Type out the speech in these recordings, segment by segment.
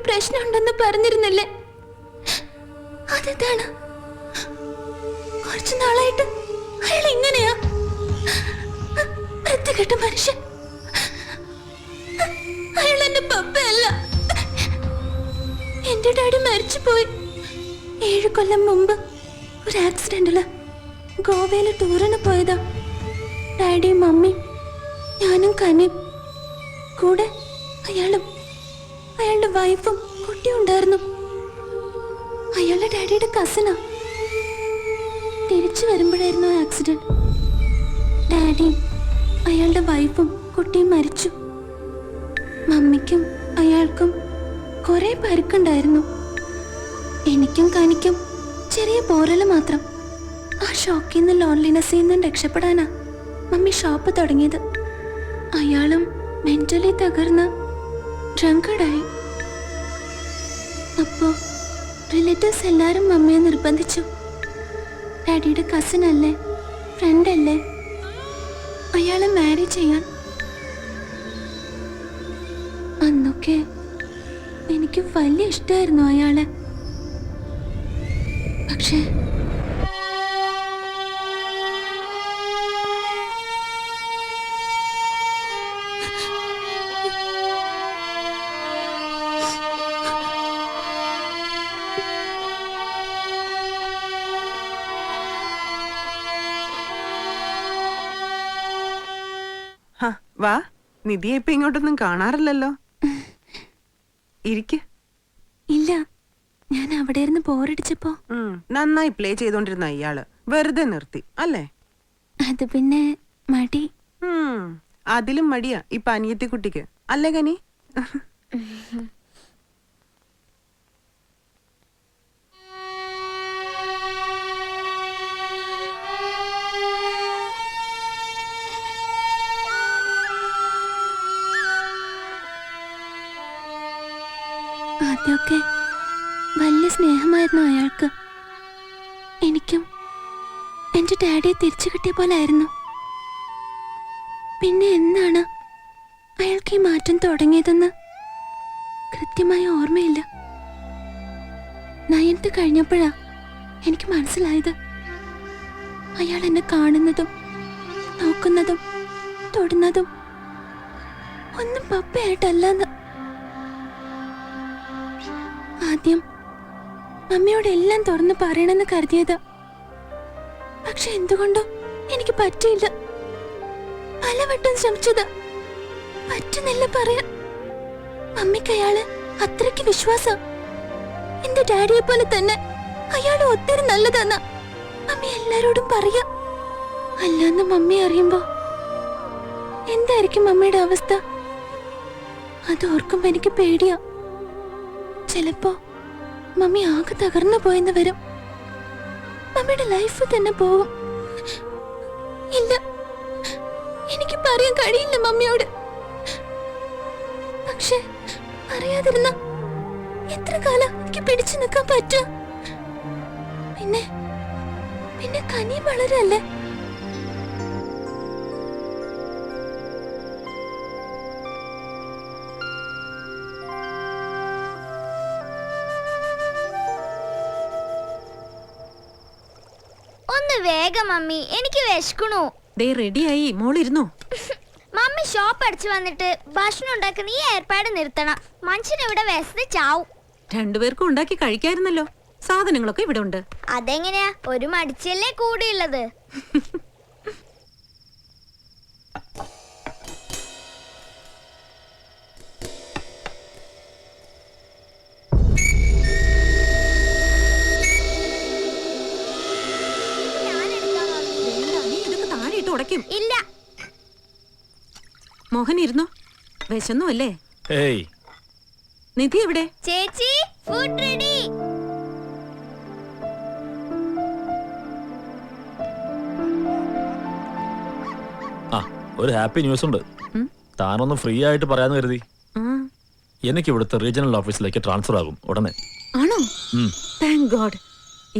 പ്രശ്നമുണ്ടെന്ന് പറഞ്ഞിരുന്നില്ലേ? അതാണ് കുറച്ചു നാളായിട്ട് അയാൾ ഇങ്ങനെയാ. വൃത്തികെട്ട മനുഷ്യൻ. അയാൾ എന്റെ പപ്പയല്ല. എന്റെ ഡാഡി മരിച്ചുപോയി 7 കൊല്ലം മുമ്പ് ഒരു ആക്സിഡന്റില്. ഗോവയില് ടൂറിന് പോയതാ. ഡാഡിയും മമ്മിയും ഞാനും കനിയും കൂടെ അയാളും അയാളുടെ വൈഫും കുട്ടിയും ഉണ്ടായിരുന്നു. അയാളുടെ ഡാഡിയുടെ കസിനാ. തിരിച്ചു വരുമ്പോഴായിരുന്നു ആക്സിഡന്റ്. ഡാഡിയും അയാളുടെ വൈഫും കുട്ടിയും മരിച്ചു. മമ്മിക്കും അയാൾക്കും കുറെ പരിക്കുണ്ടായിരുന്നു. എനിക്കും കനിക്കും ചെറിയ പോറല് മാത്രം. ആ ഷോക്കിൽ നിന്ന് ലോൺലിനെസ്സിൽ നിന്നും രക്ഷപ്പെടാനാ മമ്മി ഷോപ്പ് തുടങ്ങിയത്. അയാളും മെന്റലി തകർന്ന് ഡ്രങ്കഡായി. അപ്പോ റിലേറ്റീവ്സ് എല്ലാരും മമ്മിയെ നിർബന്ധിച്ചു. ഡാഡിയുടെ കസിൻ അല്ലേ, ഫ്രണ്ട് അല്ലേ, അയാളെ മാരി ചെയ്യാൻ. അന്നൊക്കെ എനിക്ക് വലിയ ഇഷ്ടമായിരുന്നു അയാളെ. പക്ഷേ വാ, നിധിയെ ഇപ്പൊ ഇങ്ങോട്ടൊന്നും കാണാറില്ലല്ലോ. ഇരിക്ക്. ഇല്ല, ഞാൻ അവിടെ ഇരുന്ന് ബോറടിച്ചപ്പോ നന്നായി പ്ലേ ചെയ്തോണ്ടിരുന്ന ഇയാള് വെറുതെ നിർത്തി അല്ലേ? അത് പിന്നെ മടി. അതിലും മടിയാ ഇപ്പൊ അനിയത്തി കുട്ടിക്ക് അല്ലേ കനി? ആദ്യമൊക്കെ വലിയ സ്നേഹമായിരുന്നു അയാൾക്ക്. എനിക്കും എന്റെ ഡാഡിയെ തിരിച്ചു കിട്ടിയ പോലെ ആയിരുന്നു. പിന്നെ എന്നാണ് അയാൾക്ക് ഈ മാറ്റം തുടങ്ങിയതെന്ന് കൃത്യമായി ഓർമ്മയില്ല. 9th കഴിഞ്ഞപ്പോഴാ എനിക്ക് മനസ്സിലായത്. അയാൾ എന്നെ കാണുന്നതും നോക്കുന്നതും തൊടുന്നതും ഒന്നും പപ്പയായിട്ടല്ലെന്ന്. ആദ്യം മമ്മിയോട് എല്ലാം തുറന്ന് പറയണമെന്ന് കരുതിയത്. പക്ഷെ എന്തുകൊണ്ടോ എനിക്ക് പറ്റിയില്ല. പലവട്ടം ശ്രമിച്ചത്, പറ്റുന്നില്ല പറയാൻ. മമ്മിക്ക് അയാള് അത്രയ്ക്ക് വിശ്വാസം. എന്റെ ഡാഡിയെ പോലെ തന്നെ അയാൾ ഒത്തിരി നല്ലതെന്ന മമ്മി എല്ലാരോടും പറയാ. അല്ലാന്ന് മമ്മി അറിയുമ്പോ എന്തായിരിക്കും മമ്മിയുടെ അവസ്ഥ? അത് ഓർക്കുമ്പോ എനിക്ക് പേടിയാ. ചിലപ്പോ മമ്മി ആകെ തകർന്നു പോയെന്ന് വരും. മമ്മിയുടെ ലൈഫ് തന്നെ പോവും. ഇല്ല, എനിക്ക് പറയാൻ കഴിയില്ല മമ്മിയോട്. പക്ഷെ അറിയാതിരുന്ന എത്ര കാലം എനിക്ക് പിടിച്ചു നിൽക്കാൻ പറ്റും? പിന്നെ പിന്നെ കനി വളരല്ലേ. വേഗം മമ്മി, എനിക്ക് വിശക്കണു. റെഡിയായി, മോളിരുന്നോ? മമ്മി ഷോപ്പ് അടിച്ചു വന്നിട്ട് ഭക്ഷണം ഉണ്ടാക്കുന്ന ഈ ഏർപ്പാട് നിർത്തണം. മനുഷ്യൻ ഇവിടെ വിശന്ന് ചാവും. രണ്ടുപേർക്കും ഉണ്ടാക്കി കഴിക്കായിരുന്നല്ലോ. സാധനങ്ങളൊക്കെ ഇവിടെ ഉണ്ട്. അതെങ്ങനെയാ? ഒരു മടിച്ചല്ലേ കൂടിയുള്ളത്. ഇല്ല, മോഹൻ ഇരുന്നോ? വിശന്നു അല്ലേ? നിധി എവിടെ? ചേച്ചി, ഫുഡ് റെഡി. ഒരു ഹാപ്പി ന്യൂസ് ഉണ്ട്. താനൊന്ന് ഫ്രീ ആയിട്ട് പറയാന്ന് കരുതി. എനിക്ക് ഇവിടുത്തെ റീജിയണൽ ഓഫീസിലേക്ക് ട്രാൻസ്ഫർ ആകും ഉടനെ. ആണോ? Thank God.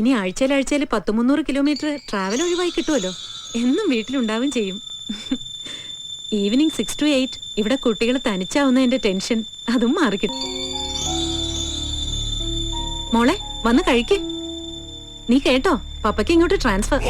ഇനി ആഴ്ചയിൽ 100-300 കിലോമീറ്റർ ട്രാവൽ ഒഴിവായി കിട്ടുമല്ലോ. എന്നും വീട്ടിലുണ്ടാവും ചെയ്യും. ഈവനിങ് 6 to 8 ഇവിടെ കുട്ടികൾ തനിച്ചാവുന്നതിന്റെ ടെൻഷൻ അതും മാറിക്കിട്ടും. മോളെ വന്ന് കഴിക്ക്. നീ കേട്ടോ, പപ്പയ്ക്ക് ഇങ്ങോട്ട് ട്രാൻസ്ഫർ.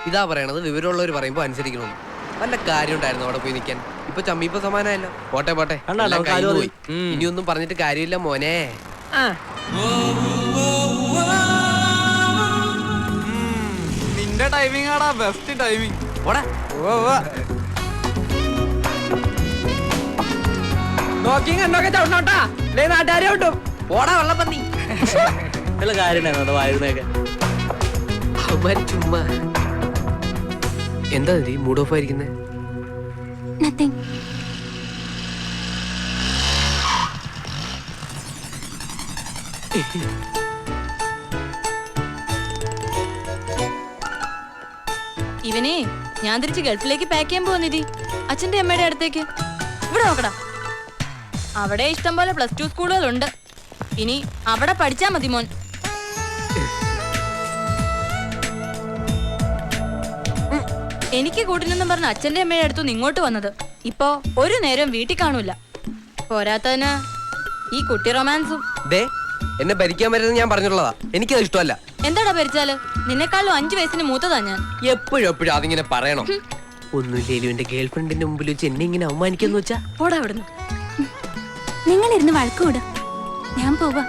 ഇതാ പറയണത്, വിവരമുള്ളവർ പറയുമ്പോ അനുസരിക്കണമെന്ന്. വല്ല കാര്യം ഉണ്ടായിരുന്നു അവിടെ പോയി നിൽക്കാൻ. ഇപ്പൊ ചമ്മീപ്പ സമാനമല്ലോ. പോട്ടെ പോട്ടെ, എല്ലാം കഴിഞ്ഞു പോയി. ഇനിയൊന്നും പറഞ്ഞിട്ട് കാര്യമില്ല മോനെ. നിന്റെ ടൈമിംഗ് ആടാ ബെസ്റ്റ് ടൈമിംഗ്. നോക്കിയും കണ്ടൊക്കെ ചവിട്ടോട്ടാ, അല്ലേ നാട്ടുകാരെ വിട്ടും. ഓടാ വെള്ളപ്പന്നി. ചുമ്മാ എന്താ മൂഡ് ഓഫ് ആയിരിക്കുന്നേ? നത്തിങ്. ഇവനെ ഞാൻ തിരിച്ച് ഗൾഫിലേക്ക് പാക്ക് ചെയ്യാൻ പോകുന്നിതി, അച്ഛന്റെ അമ്മയുടെ അടുത്തേക്ക്. ഇവിടെ നോക്കടാ, അവിടെ ഇഷ്ടം പോലെ +2 സ്കൂളുകളുണ്ട്. ഇനി അവിടെ പഠിച്ചാ മതി മോൻ. എനിക്ക് കൂട്ടിനെന്നും പറഞ്ഞ അച്ഛന്റെ അമ്മയുടെ അടുത്തുനിന്ന് ഇങ്ങോട്ട് വന്നത്. ഇപ്പോ ഒരു നേരം വീട്ടിൽ കാണൂല. പോരാത്തതിന് ഈ കുട്ടി റൊമാൻസും. എന്നെ ഭരിക്കാൻ പറ്റുന്നത് ഞാൻ പറഞ്ഞിട്ടുള്ളതാ. എനിക്കത് ഇഷ്ടമല്ല. എന്താടാ ഭരിച്ചാല്? നിന്നെക്കാളും 5 വയസ്സിന് മൂത്തതാ ഞാൻ. എപ്പോഴും അതിങ്ങനെ പറയണം. ഒന്നുമില്ലേലും എന്റെ ഗേൾ ഫ്രണ്ടിന്റെ മുമ്പിൽ വെച്ച് എന്നെ ഇങ്ങനെ അവമാനിക്കാന്ന് വെച്ചാ പോടാ അവിടുന്ന്. നിങ്ങളിരുന്ന് വഴക്കൂട, ഞാൻ പോവാ.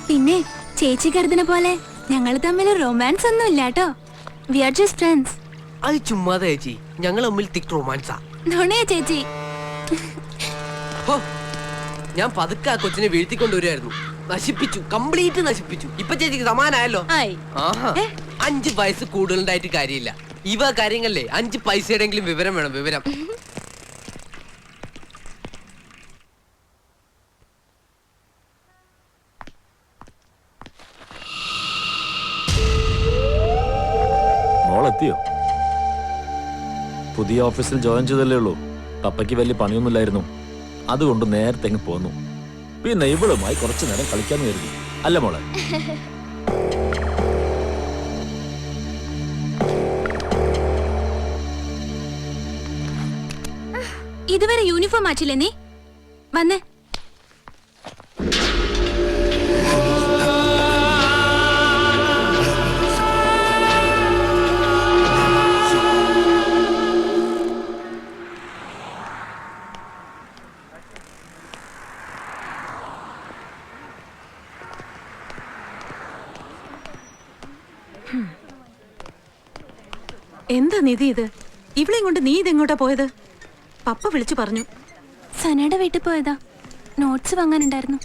പിന്നെ ചേച്ചി കരുതുന്ന പോലെ ഞങ്ങൾ തമ്മിൽ റൊമാൻസ് ഒന്നും ഇല്ല കേട്ടോ. We are just friends. അത് ചുമ്മാതെ ചേച്ചി, ഞങ്ങൾ തമ്മിൽ തിക് റൊമാൻസാ. നുണയാ ചേച്ചി. ഞാൻ പതുക്കെ ആ കൊച്ചിനെ വീഴ്ത്തിക്കൊണ്ടുവരുമായിരുന്നു. നശിപ്പിച്ചു, കംപ്ലീറ്റ് നശിപ്പിച്ചു. ഇപ്പൊ ചേച്ചിക്ക് സമാനായല്ലോ. ആഹാ, 5 വയസ്സ് കൂടുതലുണ്ടായിട്ട് കാര്യമില്ല. ഇവ കാര്യങ്ങളിലെ 5 പൈസയുടെങ്കിലും വിവരം വേണം, വിവരം. മോളെത്തിയോ? പുതിയ ഓഫീസിൽ ജോയിൻ ചെയ്തല്ലേ ഉള്ളൂ. പപ്പയ്ക്ക് വലിയ പണിയൊന്നുമില്ലായിരുന്നു, അതുകൊണ്ട് നേരത്തെ അങ്ങ് പോന്നു. പിന്നെ ഇവളുമായി കുറച്ചു നേരം കളിക്കാന്ന് കരുതി, അല്ല മോളെ? ഇതുവരെ യൂണിഫോം മാറ്റില്ലേ നീ? വന്നേ. എന്താ നിധി ഇത്? ഇവളെയും കൊണ്ട് നീ ഇതെങ്ങോട്ടാ പോയത്? പപ്പ വിളിച്ചു പറഞ്ഞു. സനയുടെ വീട്ടിൽ പോയതാ, നോട്ട്സ് വാങ്ങാനുണ്ടായിരുന്നു.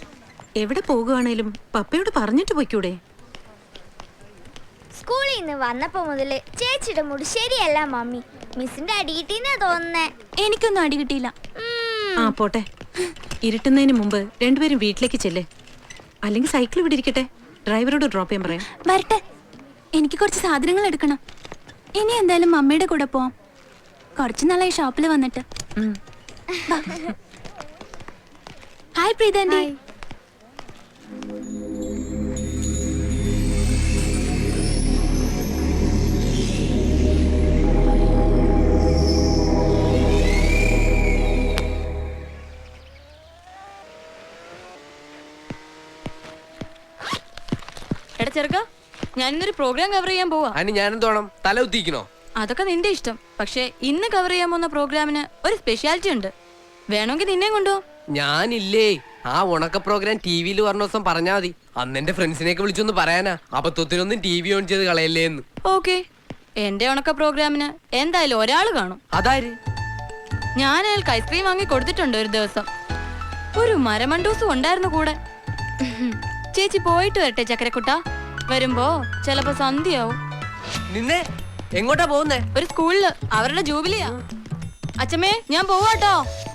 എവിടെ പോകുവാണേലും പപ്പയോട് പറഞ്ഞിട്ട് പോയിക്കൂടെ? സ്കൂളിൽ നിന്ന് വന്നപ്പോ മുതല് ചേച്ചിയുടെ മുടി ശരിയല്ല മമ്മി. മിസ്സിന്റെ അടി കിട്ടീന്നാ തോന്നുന്നേ. എനിക്കൊന്നും അടി കിട്ടിയില്ല. ആ പോട്ടെ, ഇരുട്ടുന്നതിന് മുമ്പ് രണ്ടുപേരും വീട്ടിലേക്ക് ചെല്ലേ. അല്ലെങ്കിൽ സൈക്കിൾ ഇവിടെ ഇരിക്കട്ടെ, ഡ്രൈവറോട് ഡ്രോപ്പ് ചെയ്യാൻ പറയാം. വരട്ടെ, എനിക്ക് കുറച്ച് സാധനങ്ങൾ എടുക്കണം. ഇനി എന്തായാലും മമ്മിയുടെ കൂടെ പോവാം. കുറച്ചു നാളായി ഷോപ്പിൽ വന്നിട്ട്. ഹായ് പ്രീതാൻഡി. എടാ ചെറുക്ക, ഞാനിന്നൊരു പ്രോഗ്രാം കവർ ചെയ്യാൻ പോവാ. അതിന് ഞാനെന്തോണം തല ഉത്തിക്കണോ? അതൊക്കെ നിന്റെ ഇഷ്ടം. പക്ഷെ ഇന്ന് കവർ ചെയ്യാൻ പോകുന്ന പ്രോഗ്രാമിന് ഒരു സ്പെഷ്യാലിറ്റി ഉണ്ട്. വേണമെങ്കിൽ നിന്നെ കൊണ്ടോ. ഞാനില്ലേ, ആ ഉണക്ക പ്രോഗ്രാം ടിവിയിൽ പറഞ്ഞ ദിവസം പറഞ്ഞാ മതി. അന്ന് എന്റെ ഫ്രണ്ട്സിനെയൊക്കെ വിളിച്ചൊന്ന് പറയാനാ. അബദ്ധത്തിനൊന്നും ടിവി ഓൺ ചെയ്ത് കളയല്ലേ എന്ന്. ഓക്കെ, എന്റെ ഉണക്ക പ്രോഗ്രാമിന് എന്തായാലും ഒരാള് കാണും. അതാര്? ഞാൻ അയാൾക്ക് ഐസ്ക്രീം വാങ്ങി കൊടുത്തിട്ടുണ്ട് ഒരു ദിവസം. ഒരു മരമണ്ടൂസും ഉണ്ടായിരുന്നു കൂടെ. ചേച്ചി പോയിട്ട് വരട്ടെ ചക്കരക്കുട്ട. വരുമ്പോ ചിലപ്പോ സന്ധ്യയാവും. നിന്നെ എങ്ങോട്ടാ പോകുന്നേ? ഒരു സ്കൂളില് അവരുടെ ജൂബിലിയാ. അച്ഛമ്മേ, ഞാൻ പോവാട്ടോ.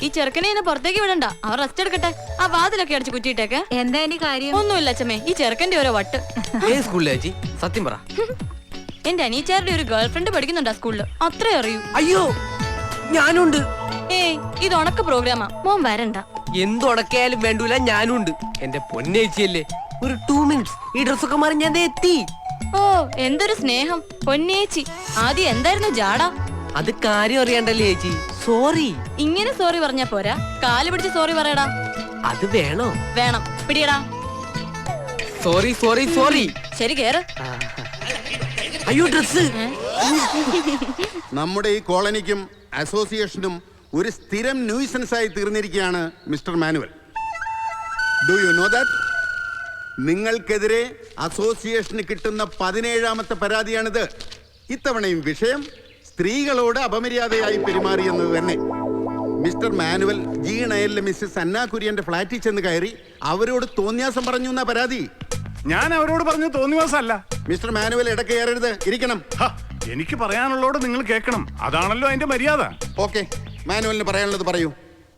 ഈ ചെറുക്കനെ ഇന്ന് പുറത്തേക്ക് വിടണ്ട, അവർ റെസ്റ്റ് എടുക്കട്ടെ. ആ വാതിലൊക്കെ അടിച്ച് കുറ്റിയിട്ടേക്ക്. എന്താ ഇനി കാര്യം? ഒന്നുമില്ല അച്ഛമ്മേ, ഈ ചെറുക്കന്റെ ഓരോ വട്ട്. ഏത് സ്കൂളിലാ ചേച്ചി? സത്യം പറ. എന്റെ അനിയച്ചാരുടെ ഒരു ഗേൾ ഫ്രണ്ട് പഠിക്കുന്നുണ്ട് ആ സ്കൂളില്. അത്രേ അറിയൂ. അയ്യോ, ഞാനുണ്ട്. ഏയ്, ഇത് ഉണക്ക പ്രോഗ്രാമാ, മോൻ വരണ്ട. എന്തുടക്കായാലും വേണ്ടൂല, ഞാനുണ്ട്. എന്റെ പൊന്നേച്ചിയല്ലേ, ഒരു 2 മിനിറ്റ്സ് ഈ ഡ്രസ്സൊക്കെ മാറി ഞാൻ എത്തി. ഓ, എന്തൊരു സ്നേഹം പൊന്നേച്ചി. ആദ്യം എന്തായിരുന്നു ജാട? അത് കാര്യം അറിയണ്ടല്ലേ ചേച്ചി. സോറി. ഇങ്ങനെ സോറി പറഞ്ഞാ പോരാ, കാല് പിടിച്ച് സോറി പറയടാ. അത് വേണോ? വേണം, പിടിയടാ. Sorry sorry sorry. ശരി, കേറ്. അയ്യോ, ഡ്രസ്. നമ്മുടെ ഈ കോളനിക്കും അസോസിയേഷനും ഒരു സ്ഥിരം ന്യൂസൻസ് ആയി തീർന്നിരിക്കുകയാണ് mister Manuel. Do you know that? നിങ്ങൾക്കെതിരെ അസോസിയേഷന് കിട്ടുന്ന 17ാമത്തെ പരാതിയാണിത്. ഇത്തവണയും വിഷയം സ്ത്രീകളോട് അപമര്യാദയായി പെരുമാറിയെന്നത് തന്നെ. മിസ്റ്റർ മാനുവൽ G9 മിസ്സസ് അന്ന കുര്യന്റെ ഫ്ലാറ്റിൽ ചെന്ന് കയറി അവരോട് തോന്നിയാസം പറഞ്ഞു എന്നാ പരാതി. ഞാൻ അവരോട് പറഞ്ഞു തോന്നിവാസമല്ല. മിസ്റ്റർ മാനുവൽ ഇടയ്ക്ക് കയറരുത്, ഇരിക്കണം. എനിക്ക് പറയാനുള്ളോട് നിങ്ങൾ കേൾക്കണം, അതാണല്ലോ അതിന്റെ മര്യാദ. ഓക്കെ, മാനുവലിന് പറയാനുള്ളത് പറയൂ.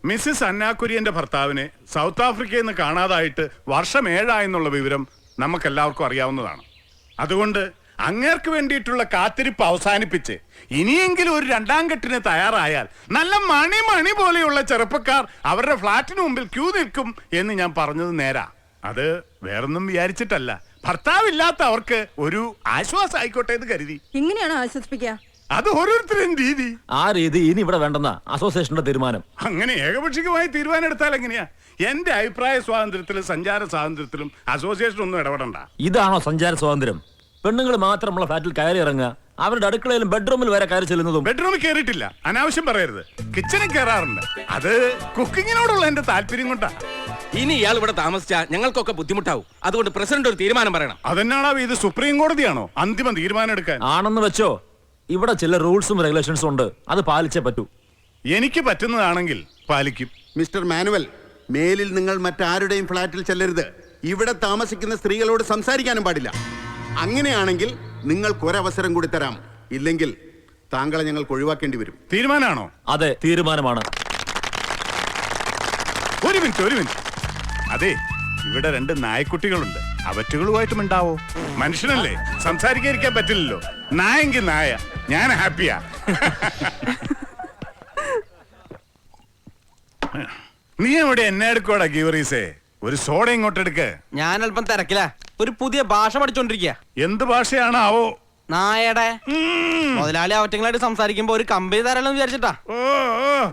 മിസ്സിസ് അന്ന കുര്യന്റെ ഭർത്താവിനെ സൗത്ത് ആഫ്രിക്കയിൽ നിന്ന് കാണാതായിട്ട് വർഷം 7 ആയെന്നുള്ള വിവരം നമുക്കെല്ലാവർക്കും അറിയാവുന്നതാണ്. അതുകൊണ്ട് അങ്ങേർക്ക് വേണ്ടിയിട്ടുള്ള കാത്തിരിപ്പ് അവസാനിപ്പിച്ച് ഇനിയെങ്കിലും ഒരു 2ാം കെട്ടിന് തയ്യാറായാൽ നല്ല മണി പോലെയുള്ള ചെറുപ്പക്കാർ അവരുടെ ഫ്ലാറ്റിന് മുമ്പിൽ ക്യൂ നിൽക്കും എന്ന് ഞാൻ പറഞ്ഞത് നേരാ. അത് വേറൊന്നും വിചാരിച്ചിട്ടല്ല, ഭർത്താവില്ലാത്ത അവർക്ക് ഒരു ആശ്വാസം ആയിക്കോട്ടെ എന്ന് കരുതി. ഇങ്ങനെയാണോ ആശ്വസിപ്പിക്കുക? അത് ഓരോരുത്തരും രീതി. ആ രീതി ഇനി ഇവിടെ വേണ്ടെന്ന അസോസിയേഷന്റെ തീരുമാനം. അങ്ങനെ ഏകപക്ഷീയമായി തീരുമാനം എടുത്താൽ എങ്ങനെയാ? എന്റെ അഭിപ്രായ സ്വാതന്ത്ര്യത്തിലും സഞ്ചാര സ്വാതന്ത്ര്യത്തിലും അസോസിയേഷൻ ഒന്നും ഇടപെടണ്ട. ഇതാണോ സഞ്ചാര സ്വാതന്ത്ര്യം? പെണ്ണുങ്ങൾ മാത്രമുള്ള ഫ്ലാറ്റിൽ കയറി ഇറങ്ങുക, അവരുടെ അടുക്കളയിലും ബെഡ്റൂമിൽ വരെ കയറി ചെല്ലുന്നതും. ബെഡ്റൂമിൽ കയറിയിട്ടില്ല, അനാവശ്യം പറയരുത്. കിച്ചണിൽ കയറാറുണ്ട്, അത് കുക്കിങ്ങിനോടുള്ള എന്റെ താല്പര്യം കൊണ്ടാ. ഇനി ഇയാൾ ഇവിടെ താമസിച്ചാ ഞങ്ങൾക്കൊക്കെ ബുദ്ധിമുട്ടാവും. അതുകൊണ്ട് പ്രസിഡന്റ് ഒരു തീരുമാനം പറയണം. അതെന്നാണോ ഇത്? സുപ്രീം കോടതിയാണോ അന്തിമ തീരുമാനം എടുക്കാൻ? ആണെന്ന് വെച്ചോ, ഇവിടെ ചില റൂൾസും റെഗുലേഷൻസും ഉണ്ട്, അത് പാലിച്ചേ പറ്റൂ. എനിക്ക് പറ്റുന്നതാണെങ്കിൽ പാലിക്കും. മിസ്റ്റർ മാനുവൽ, മേലിൽ നിങ്ങൾ മറ്റാരുടെയും ഫ്ലാറ്റിൽ ചെല്ലരുത്. ഇവിടെ താമസിക്കുന്ന സ്ത്രീകളോട് സംസാരിക്കാനും പാടില്ല. അങ്ങനെയാണെങ്കിൽ നിങ്ങൾക്കൊരവസരം കൂടി തരാം, ഇല്ലെങ്കിൽ താങ്കളെ ഞങ്ങൾക്ക് ഒഴിവാക്കേണ്ടി വരും. തീരുമാനമാണോ? അതെ, തീരുമാനമാണ്. ഒരു മിനിറ്റ്. അതെ, ഇവിടെ 2 നായക്കുട്ടികളുണ്ട്, അവറ്റുകളുമായിട്ടും ഉണ്ടാവോ? മനുഷ്യനല്ലേ, സംസാരിക്കാതിരിക്കാൻ പറ്റില്ലല്ലോ. നായെങ്കിൽ നായ, ഞാൻ ഹാപ്പിയാ. നീ എവിടെ എന്നെ എടുക്കോടാ ഗീവറീസേ? ഒരു സോഡ ഇങ്ങോട്ട് എടുക്ക. ഞാൻ അല്പം തിരക്കില്ല, ഒരു പുതിയ ഭാഷ പഠിച്ചോണ്ടിരിക്കുക. എന്ത് ഭാഷയാണാവോ? നായയുടെ. മുതലാളി അവറ്റങ്ങളായിട്ട് സംസാരിക്കുമ്പോ ഒരു കമ്പനി തരാമെന്ന് വിചാരിച്ചിട്ടാ. ഓ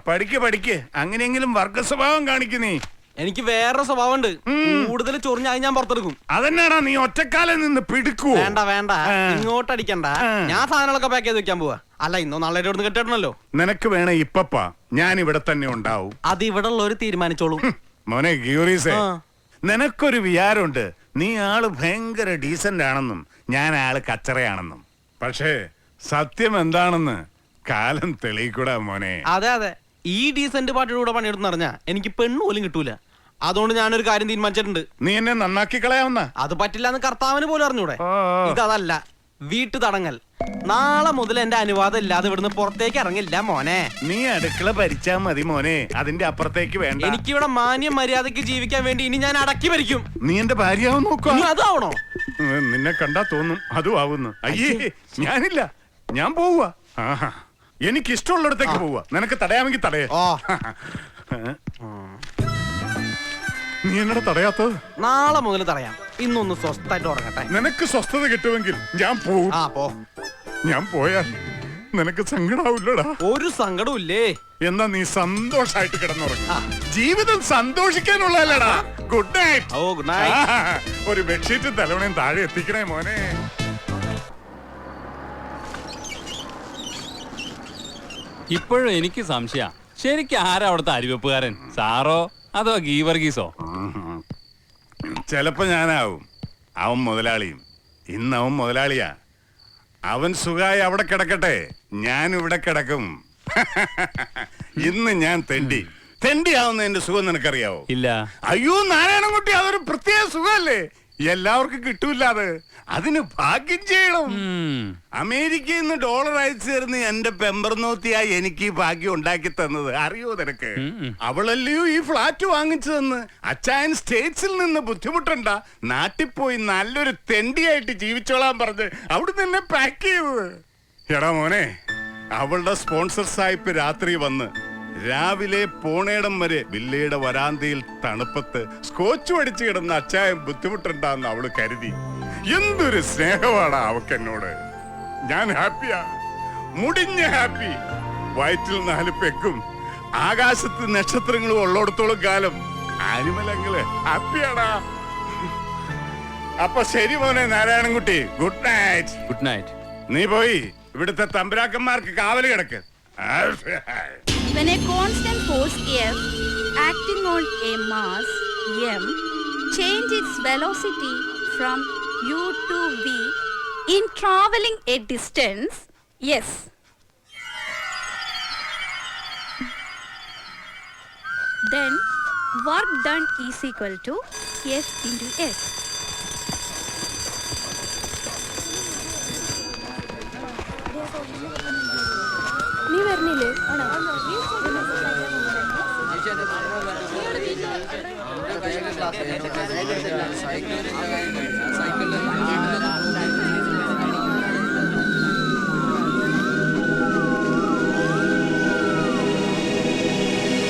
പഠിക്ക്. അങ്ങനെയെങ്കിലും വർഗ സ്വഭാവം കാണിക്കുന്നേ. എനിക്ക് വേറൊരു സ്വഭാവം ഉണ്ട്, കൂടുതൽ ചൊറിഞ്ഞായി ഞാൻ പുറത്തെടുക്കും. അതെന്നാടാ നീ ഒറ്റക്കാലം നിന്ന് പിടിക്കൂ? വേണ്ട, ഇങ്ങോട്ട് അടിക്കണ്ട. ഞാൻ സാധനങ്ങളൊക്കെ പാക്ക് ചെയ്ത് വെക്കാൻ പോവാ. അല്ല, ഇന്നോ നാളെ ഇവിടുന്ന് കെട്ടിടണല്ലോ. നിനക്ക് വേണേ ഇപ്പപ്പാ, ഞാൻ ഇവിടെ തന്നെ ഉണ്ടാവും. അത് ഇവിടെ ഉള്ളവര് തീരുമാനിച്ചോളൂ. മോനെ ഗീവറീസേ, നിനക്കൊരു വിചാരമുണ്ട്, നീ ആള് ഭയങ്കര ഡീസന്റ് ആണെന്നും ഞാൻ ആള് കച്ചറയാണെന്നും. പക്ഷേ സത്യം എന്താണെന്ന് കാലം തെളിയിക്കൂടാ മോനെ. അതെ, ഈ ഡീസന്റ് പാർട്ടിയുടെ കൂടെ പണിയെടുത്ത് പറഞ്ഞാ എനിക്ക് പെണ്ണ് പോലും കിട്ടൂല. അതുകൊണ്ട് ഞാനൊരു കാര്യം തീരുമാനിച്ചിട്ടുണ്ട്. നീ എന്നെ നന്നാക്കി കളയാവുന്ന? അത് പറ്റില്ല എന്ന് കർത്താവിന് പോലും അറിഞ്ഞൂടെ. ഇതല്ല, വീട്ടു തടങ്ങൽ. നാളെ മുതൽ എന്റെ അനുവാദം ഇല്ലാതെ ഇവിടുന്ന് പുറത്തേക്ക് ഇറങ്ങില്ല മോനെ. നീ അടുക്കള ഭരിച്ചാ മതി മോനെ, അതിന്റെ അപ്പുറത്തേക്ക് വേണ്ട. എനിക്കിവിടെ മാന്യം മര്യാദക്ക് ജീവിക്കാൻ വേണ്ടി ഇനി ഞാൻ അടക്കി ഭരിക്കും. നീ എന്റെ ഭാര്യയാവും നോക്കുക. അതാവണോ? നിന്നെ കണ്ടാ തോന്നും അതും ആവുന്നു. അയ്യേ, ഞാനില്ല, ഞാൻ പോവുക. എനിക്ക് ഇഷ്ടമുള്ളിടത്തേക്ക് പോവുക. നിനക്ക് തടയാമെങ്കിൽ തടയേ. നീ എന്നോട് തടയാത്തത്? നാളെ മുതൽ തടയാം. ഇന്നൊന്ന് സ്വസ്ഥമായിട്ട് ഉറങ്ങട്ടെ. നിനക്ക് സ്വസ്ഥത കിട്ടുമെങ്കിൽ ഞാൻ പോവും. ഞാൻ പോയാൽ നിനക്ക് സങ്കടാവില്ലടാ? ഒരു സങ്കടവും ഇല്ലേ? എന്നാ നീ സന്തോഷായിട്ട് കിടന്നുറങ്ങ. ജീവിതം സന്തോഷിക്കാനുള്ളതല്ലടാ. Good night. ഓ, ഗുഡ് നൈറ്റ്. ഒരു ബെഡ്ഷീറ്റ് തലവണയും താഴെ എത്തിക്കണേ മോനെ. ഇപ്പോഴും എനിക്ക് സംശയം, ശരിക്കും ആരാ അവിടുത്തെ അരിവെപ്പുകാരൻ? സാറോ അതോ ഗീവർഗീസോ? ചിലപ്പോ ഞാനാവും. അവൻ മുതലാളിയും. ഇന്ന് അവൻ മുതലാളിയാ. അവൻ സുഖമായി അവിടെ കിടക്കട്ടെ, ഞാൻ ഇവിടെ കിടക്കും. ഇന്ന് ഞാൻ തെണ്ടിയാവുന്ന എന്റെ സുഖം നിനക്കറിയാവോ? ഇല്ല. അയ്യോ നാരായണൻകുട്ടി, അതൊരു പ്രത്യേക സുഖല്ലേ, എല്ലാവർക്കും കിട്ടൂല്ലാതെ. അതിന് ഭാഗ്യം ചെയ്യണം. അമേരിക്കയിൽ നിന്ന് ഡോളർ അയച്ചു തരുന്ന എന്റെ പെമ്പർനോത്തിയായി എനിക്ക് ഈ ഭാഗ്യം ഉണ്ടാക്കി തന്നത് അറിയോ നിനക്ക്? അവളല്ലയോ ഈ ഫ്ലാറ്റ് വാങ്ങിച്ചു തന്ന്. അച്ചായൻ സ്റ്റേറ്റ്സിൽ നിന്ന് ബുദ്ധിമുട്ടണ്ട, നാട്ടിൽ പോയി നല്ലൊരു തെണ്ടിയായിട്ട് ജീവിച്ചോളാൻ പറഞ്ഞ് അവിടെ നിന്ന് പാക്ക് ചെയ്തത്. എടാ മോനെ, അവളുടെ സ്പോൺസർ സായിപ്പ് രാത്രി വന്ന് രാവിലെ പോണേടം വരെ വില്ലയുടെ വരാന്തയിൽ തണുപ്പത്ത് സ്കോച്ച് അടിച്ചു കിടന്ന അച്ചായൻ ബുദ്ധിമുട്ടുണ്ടാന്ന് അവള് കരുതി. എന്തൊരു സ്നേഹമാണ് അവക്ക് എന്നോട്. ഞാൻ ഹാപ്പിയാ, മുടിഞ്ഞ ഹാപ്പി. വയറ്റിൽ 4 പെക്കും ആകാശത്ത് നക്ഷത്രങ്ങളും ഉള്ളിടത്തോളം കാലം ആനിമലങ്ങള് ഹാപ്പിയാടാ. അപ്പൊ ശരി മോനെ Narayanankutty, good night. Good night. നീ പോയി ഇവിടുത്തെ തമ്പുരാക്കന്മാർക്ക് കാവല് കിടക്ക്. When a constant force F acting on a mass m change its velocity from u to v in traveling a distance s, then work done is equal to F into S. നീ വരുന്നില്ലേ?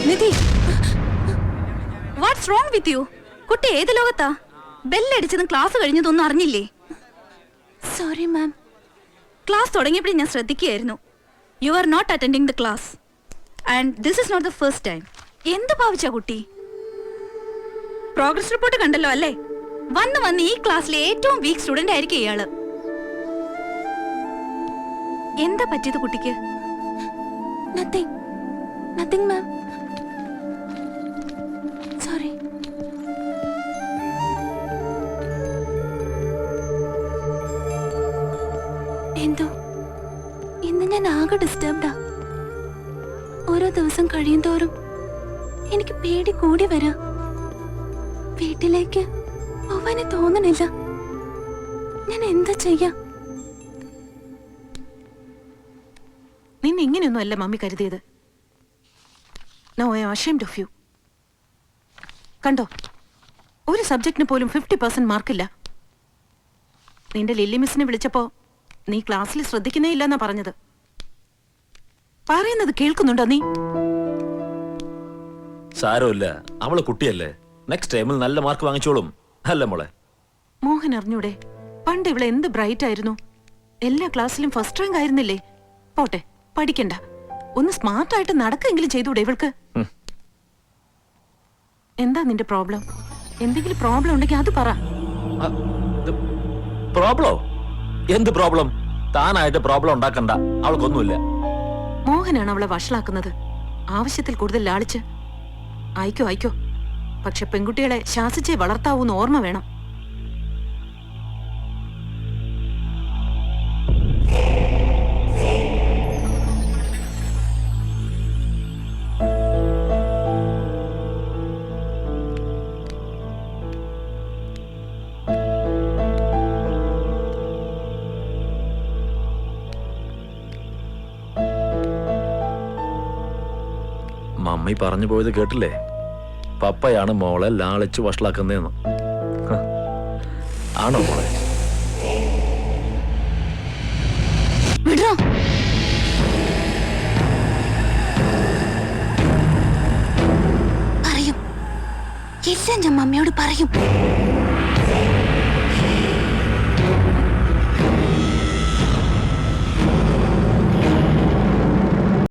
നിധി, what's wrong with you? കുട്ടി ഏത് ലോകത്താ? ബെല്ലടിച്ചതും class കഴിഞ്ഞതൊന്നും അറിഞ്ഞില്ലേ? Sorry ma'am, class തുടങ്ങിയപ്പോഴും ഞാൻ ശ്രദ്ധിക്കുകയായിരുന്നു. You are not attending the class and this is not the first time. എന്ത് ഭാവിച്ച കുട്ടി? പ്രോഗ്രസ് റിപ്പോർട്ട് കണ്ടല്ലോ അല്ലേ? വന്ന് ഈ ക്ലാസ്സിലെ ഏറ്റവും വീക്ക് സ്റ്റുഡന്റ് ആയിരിക്കും ഇയാള്. എന്താ പറ്റിയത് കുട്ടിക്ക്? നത്തിങ് നത്തിങ് മാം, സോറി. എന്തോ ഇന്ന് ഞാൻ ആകെ ഡിസ്റ്റർബ്ഡാ. ഓരോ ദിവസം കഴിയും തോറും എനിക്ക് പേടി കൂടി വരാ. വീട്ടിലേക്ക് പോവാന് തോന്നണില്ല. ഞാൻ എന്താ ചെയ്യാ? നിന്നെ ഇങ്ങനെയൊന്നും അല്ല മമ്മി കരുതിയത്. No, I am ashamed of you. കണ്ടോ, ഒരു സബ്ജക്റ്റിന് പോലും 50% മാർക്കില്ല. നിന്റെ ലില്ലി മിസ്സിനെ വിളിച്ചപ്പോ നീ ക്ലാസ്സിൽ ശ്രദ്ധിക്കുന്നേ ഇല്ലെന്നാ പറഞ്ഞത്. പറയുന്നത് കേൾക്കുന്നുണ്ടോ നീ? സാരമില്ല, അവള് കുട്ടിയല്ലേ. നെക്സ്റ്റ് ടൈമിൽ നല്ല മാർക്ക് വാങ്ങിച്ചോളും അല്ലേ മോളെ? മോഹൻ അറിഞ്ഞൂടെ, പണ്ട് ഇവളെ എന്ത് ബ്രൈറ്റ് ആയിരുന്നു. എല്ലാ ക്ലാസ്സിലും ഫസ്റ്റ് റാങ്ക് ആയിരുന്നില്ലേ? പോട്ടെ, പഠിക്കണ്ട, ഒന്ന് സ്മാർട്ടായിട്ട് നടക്കെങ്കിലും ചെയ്തൂടെ ഇവൾക്ക്? എന്താ നിന്റെ പ്രോബ്ലം? എന്തെങ്കിലും പ്രോബ്ലം ഉണ്ടെങ്കിൽ അത് പറ. പ്രോബ്ലോ? എന്ത് പ്രോബ്ലം? താനായിട്ട് പ്രോബ്ലം ഉണ്ടാക്കണ്ട, അവൾക്കൊന്നുമില്ല. മോഹനാണ് അവളെ വഷളാക്കുന്നത്. ആവശ്യത്തിൽ കൂടുതൽ ലാളിച്ച്. അയക്കോ, പക്ഷെ പെൺകുട്ടികളെ ശാസിച്ചേ വളർത്താവൂന്ന് ഓർമ്മ വേണം. മമ്മി പറഞ്ഞു പോയത് കേട്ടില്ലേ? പപ്പയാണ് മോളെ ലാളിച്ച് വഷളാക്കുന്നതെന്ന്. ആണോ മോളെ? പറയും, എല്ലാം ഞാൻ മമ്മിയോട് പറയും.